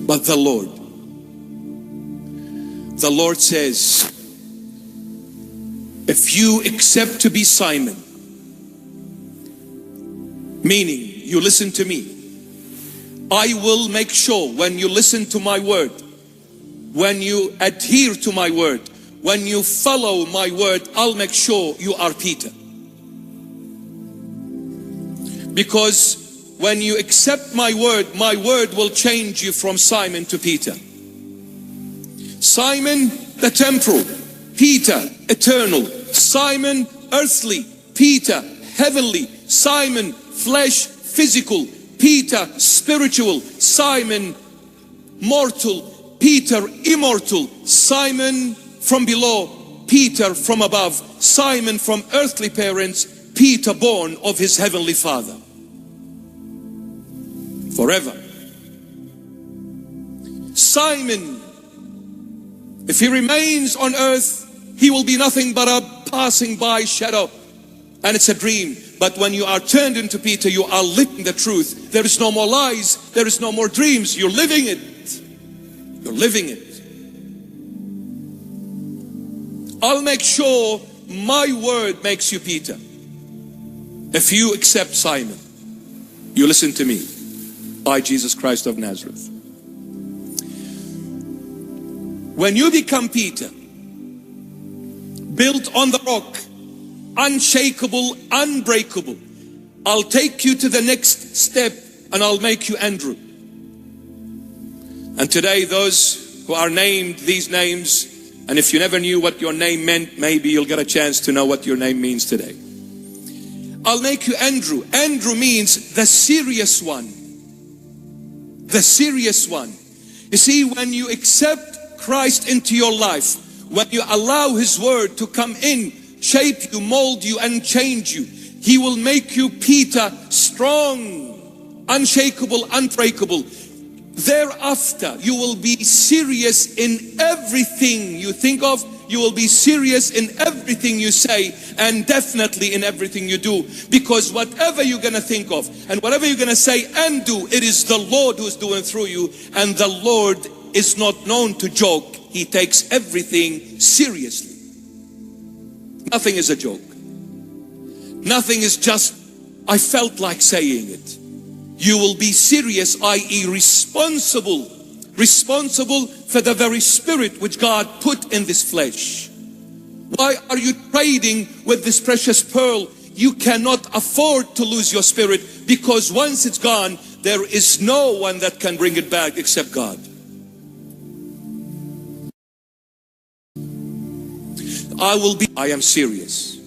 But the Lord says, if you accept to be Simon, meaning you listen to me, I will make sure when you listen to my word, when you adhere to my word, when you follow my word, I'll make sure you are Peter. Because when you accept my word will change you from Simon to Peter. Simon, the temporal. Peter, eternal. Simon, earthly. Peter, heavenly. Simon, flesh, physical. Peter, spiritual. Simon, mortal. Peter, immortal. Simon, from below. Peter, from above. Simon, from earthly parents. Peter, born of his heavenly Father. Forever. Simon, if he remains on earth, he will be nothing but a passing by shadow, and it's a dream. But when you are turned into Peter, you are living the truth. There is no more lies, there is no more dreams. You're living it. You're living it. I'll make sure my word makes you Peter. If you accept Simon, you listen to me. By Jesus Christ of Nazareth. When you become Peter, built on the rock, unshakable, unbreakable, I'll take you to the next step and I'll make you Andrew. And today, those who are named these names, and if you never knew what your name meant, maybe you'll get a chance to know what your name means today. I'll make you Andrew. Andrew means the serious one. The serious one. You see, when you accept Christ into your life, when you allow His word to come in, shape you, mold you, and change you, He will make you Peter, strong, unshakable, unbreakable. Thereafter, you will be serious in everything you think of. You will be serious in everything you say, and definitely in everything you do. Because whatever you're going to think of and whatever you're going to say and do, it is the Lord who's doing through you. And the Lord is not known to joke. He takes everything seriously. Nothing is a joke. Nothing is just, I felt like saying it. You will be serious, i.e. responsible for the very spirit which God put in this flesh. Why are you trading with this precious pearl? You cannot afford to lose your spirit, because once it's gone, there is no one that can bring it back except God. I am serious.